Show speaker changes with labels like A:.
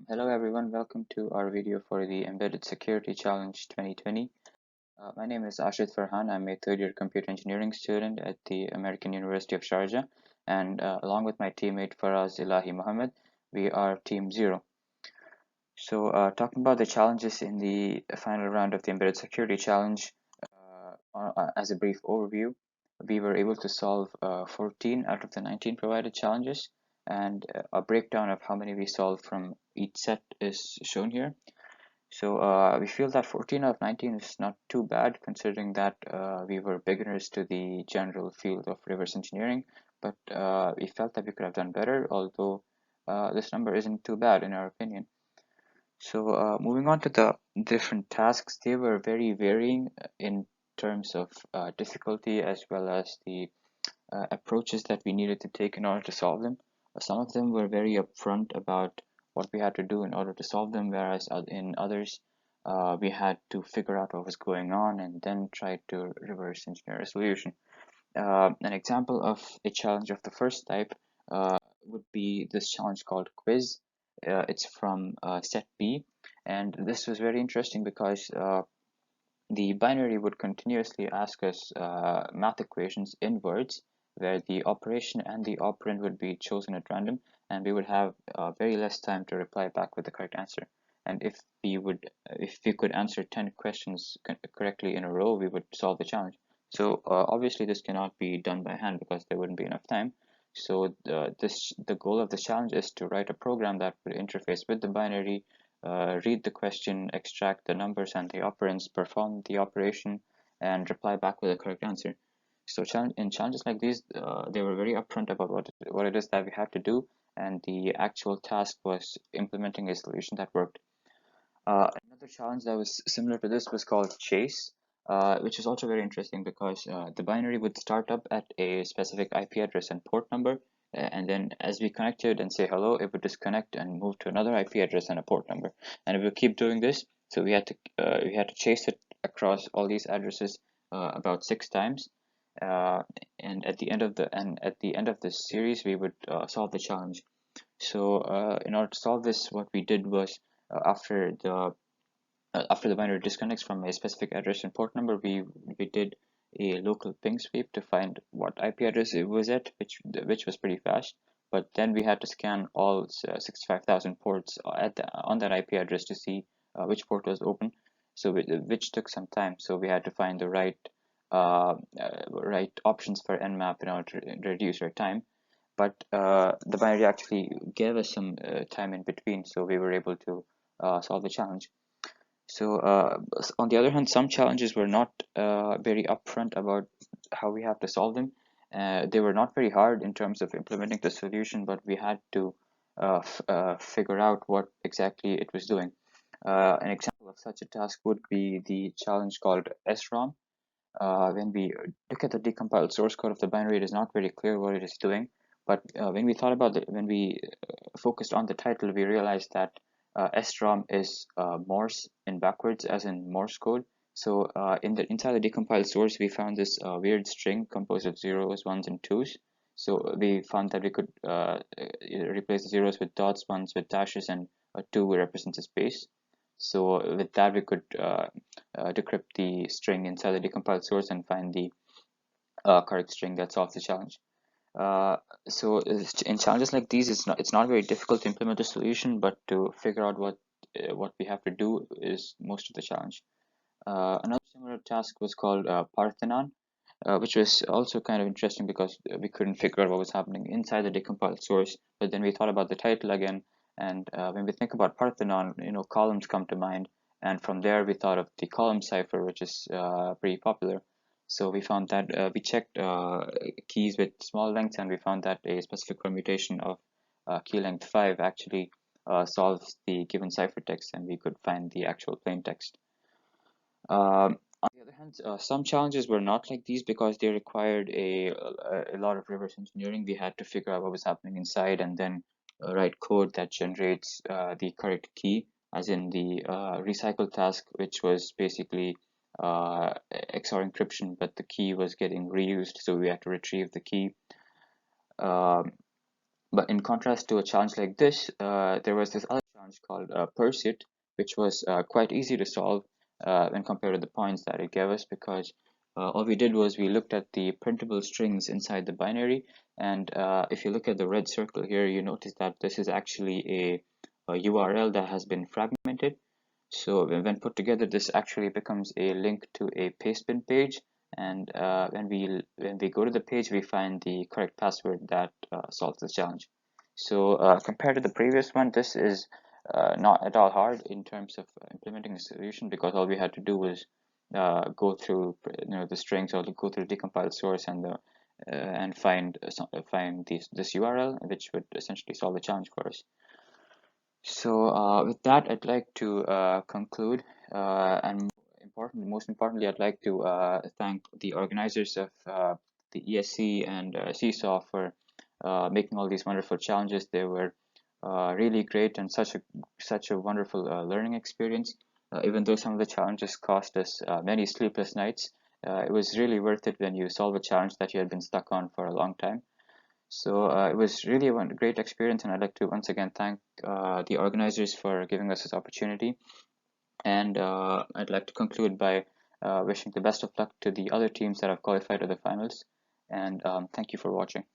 A: Hello everyone, welcome to our video for the Embedded Security Challenge 2020. My name is Ashit Farhan. I'm a third-year computer engineering student at the American University of Sharjah, and along with my teammate Faraz Ilahi Mohammed, we are TeamZero. So talking about the challenges in the final round of the Embedded Security Challenge, as a brief overview, we were able to solve 14 out of the 19 provided challenges, and a breakdown of how many we solved from each set is shown here. So we feel that 14 out of 19 is not too bad, considering that we were beginners to the general field of reverse engineering, but we felt that we could have done better, although this number isn't too bad in our opinion. So moving on to the different tasks, they were very varying in terms of difficulty, as well as the approaches that we needed to take in order to solve them. Some of them were very upfront about what we had to do in order to solve them, whereas in others we had to figure out what was going on and then try to reverse engineer a solution. An example of a challenge of the first type would be this challenge called Quiz. It's from set B, and this was very interesting because the binary would continuously ask us math equations in words, where the operation and the operand would be chosen at random, and we would have very less time to reply back with the correct answer. And if we could answer 10 questions correctly in a row, we would solve the challenge. So obviously this cannot be done by hand because there wouldn't be enough time. So the goal of the challenge is to write a program that would interface with the binary, read the question, extract the numbers and the operands, perform the operation, and reply back with the correct answer. So in challenges like these, they were very upfront about what it is that we had to do, and the actual task was implementing a solution that worked. Another challenge that was similar to this was called Chase, which is also very interesting because the binary would start up at a specific IP address and port number, and then as we connected and say hello, it would disconnect and move to another IP address and a port number, and it would keep doing this. So we had to chase it across all these addresses about 6 times, and at the end of this series, we would solve the challenge. So in order to solve this, what we did was after the binary disconnects from a specific address and port number, we did a local ping sweep to find what IP address it was at, which was pretty fast. But then we had to scan all 65,000 ports on that IP address to see which port was open. So which took some time. So we had to find the right options for Nmap in order to reduce our time. But the binary actually gave us some time in between, so we were able to solve the challenge. So on the other hand, some challenges were not very upfront about how we have to solve them. They were not very hard in terms of implementing the solution, but we had to figure out what exactly it was doing. An example of such a task would be the challenge called ESROM. When we look at the decompiled source code of the binary, it is not very clear what it is doing. But when we focused on the title, we realized that ESROM is Morse in backwards, as in Morse code. So inside the decompiled source, we found this weird string composed of zeros, ones, and twos. So we found that we could replace the zeros with dots, ones with dashes, and a two represents a space. So with that, we could decrypt the string inside the decompiled source and find the correct string that solves the challenge. So in challenges like these, it's not very difficult to implement a solution, but to figure out what we have to do is most of the challenge. Another similar task was called Parthenon, which was also kind of interesting because we couldn't figure out what was happening inside the decompiled source. But then we thought about the title again, and when we think about Parthenon, columns come to mind, and from there we thought of the column cipher, which is pretty popular. So we found that we checked keys with small lengths, and we found that a specific permutation of key length 5 actually solves the given ciphertext, and we could find the actual plain text. On the other hand, some challenges were not like these because they required a lot of reverse engineering. We had to figure out what was happening inside and then write code that generates the correct key, as in the recycle task, which was basically XOR encryption, but the key was getting reused, so we had to retrieve the key. But in contrast to a challenge like this, there was this other challenge challenge called Pursuit, which was quite easy to solve when compared to the points that it gave us, because all we did was we looked at the printable strings inside the binary, and if you look at the red circle here, you notice that this is actually a URL that has been fragmented. So when put together, this actually becomes a link to a pastebin page, and when we go to the page, we find the correct password that solves the challenge. So compared to the previous one, this is not at all hard in terms of implementing a solution, because all we had to do was go through the strings, or go through the decompiled source and find this URL, which would essentially solve the challenge for us. So with that, I'd like to conclude, and most importantly, I'd like to thank the organizers of the ESC and CSAW for making all these wonderful challenges. They were really great and such a wonderful learning experience. Even though some of the challenges cost us many sleepless nights, it was really worth it when you solve a challenge that you had been stuck on for a long time. So it was really a great experience, and I'd like to once again thank the organizers for giving us this opportunity. And I'd like to conclude by wishing the best of luck to the other teams that have qualified to the finals. And thank you for watching.